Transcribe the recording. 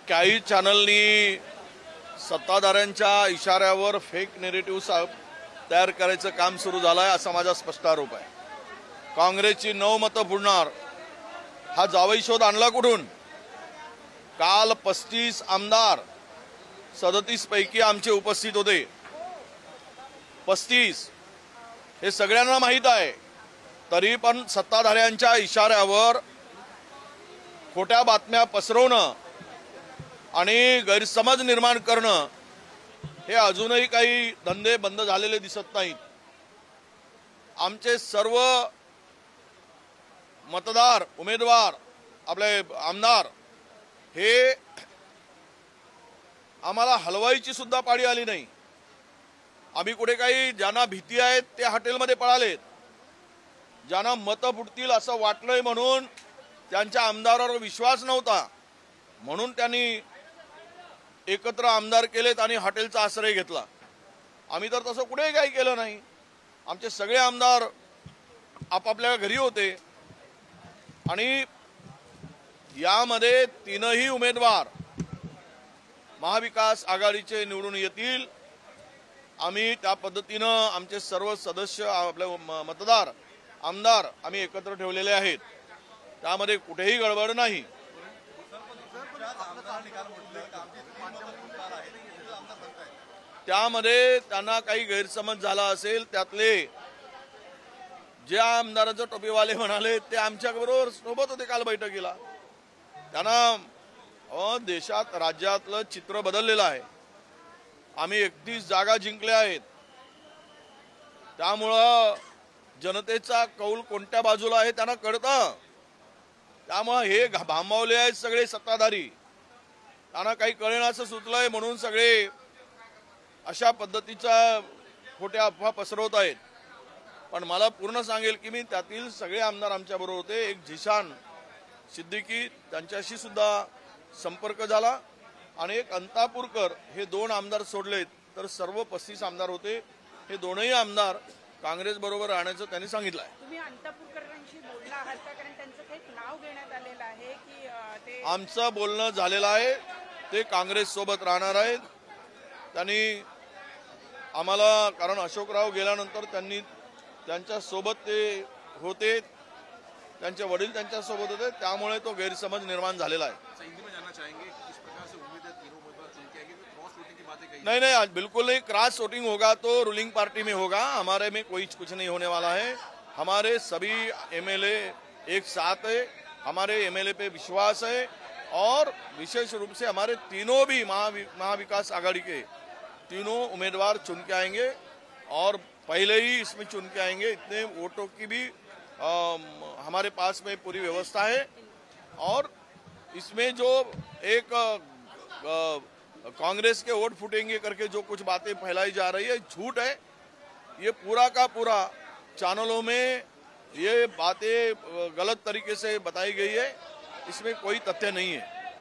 काही चॅनलनी सत्ताधाऱ्यांच्या इशाऱ्यावर fake narrative तयार करायचं काम सुरू झालं आहे असा माझा स्पष्ट आरोप आहे। काँग्रेसची 9 मतं बुडणार हा जावई शोध आणला कुठून? काल 35 आमदार 37 पैकी आमचे उपस्थित होते। 35 हे सगळ्यांना माहीत आहे, तरी पण सत्ताधाऱ्यांच्या इशाऱ्यावर खोट्या बातम्या पसरवणं आणि गैरसमज निर्माण करणं हे अजूनही काही धंदे बंद झालेले दिसत नाहीत। आमचे सर्व मतदार उमेदवार आपले आमदार हे आम्हाला हलवायची सुद्धा पाळी आली नाही। आम्ही कुठे काही ज्यांना भीती आहे ते हॉटेलमध्ये पळालेत, ज्यांना मतं फुटतील असं वाटलंय म्हणून त्यांच्या आमदारावर विश्वास नव्हता म्हणून त्यांनी एकत्र आमदार केलेत आणि हॉटेलचा आश्रय घेतला। आम्ही तर तसं कुठेही काही केलं नाही। आमचे सगळे आमदार आपापल्या घरी होते आणि यामध्ये 3ही उमेदवार महाविकास आघाडीचे निवडून येतील। आम्ही त्या पद्धतीनं आमचे सर्व सदस्य आपले मतदार आमदार आम्ही एकत्र ठेवलेले आहेत, त्यामध्ये कुठेही गडबड नाही। त्यामध्ये त्यांना काही गैरसमज झाला असेल, त्यातले जे आमदाराचे टोपीवाले म्हणाले ते आमच्या बरोबर सोबत होते काल बैठकीला। त्यांना देशात राज्यातलं चित्र बदललेलं आहे। आम्ही 31 जागा जिंकल्या आहेत, त्यामुळं जनतेचा कौल कोणत्या बाजूला आहे त्यांना कळतं। त्यामुळे हे भांबावले आहेत सगळे सत्ताधारी, त्यांना काही कळेना असं सुचलंय म्हणून सगळे अशा पद्धतीचा खोट्या अफवा पसरवत आहेत। पण मला पूर्ण सांगेल की मी त्यातील सगळे आमदार आमच्या बरोबर होते। एक झिशान सिद्दीकी त्यांच्याशी सुद्धा संपर्क झाला आणि एक अंतापूरकर हे 2 आमदार सोडलेत तर सर्व 35 आमदार होते। हे दोनही आमदार काँग्रेस बरोबर राहण्याचं त्यांनी सांगितलं आहे। तुम्ही अंतापूरकरांशी बोलला आहात का? कारण त्यांचं एक नाव घेण्यात आलेलं आहे की ते आमचं बोलणं झालेलं आहे, ते काँग्रेस सोबत राहणार आहेत। त्यांनी आम्हाला, कारण अशोकराव गेल्यानंतर त्यांनी त्यांच्या सोबत ते होते, त्यांचे वडील त्यांच्या सोबत होते, त्यामुळे तो गैरसमज निर्माण झालेला आहे। नहीं, बिल्कुल नहीं। क्रॉस वोटिंग होगा तो रूलिंग पार्टी में होगा, हमारे में कोई कुछ नहीं होने वाला है। हमारे सभी एमएलए एक साथ है, हमारे एमएलए पे विश्वास है और विशेष रूप से हमारे तीनों भी महाविकास आघाड़ी के तीनों उम्मीदवार चुन के आएंगे और पहले ही इसमें चुन के आएंगे। इतने वोटों की भी हमारे पास में पूरी व्यवस्था है और इसमें जो एक कांग्रेस के वोट फूटेंगे करके जो कुछ बातें फैलाई जा रही है झूठ है। ये पूरा का पूरा चैनलों में ये बातें गलत तरीके से बताई गई है, इसमें कोई तथ्य नहीं है।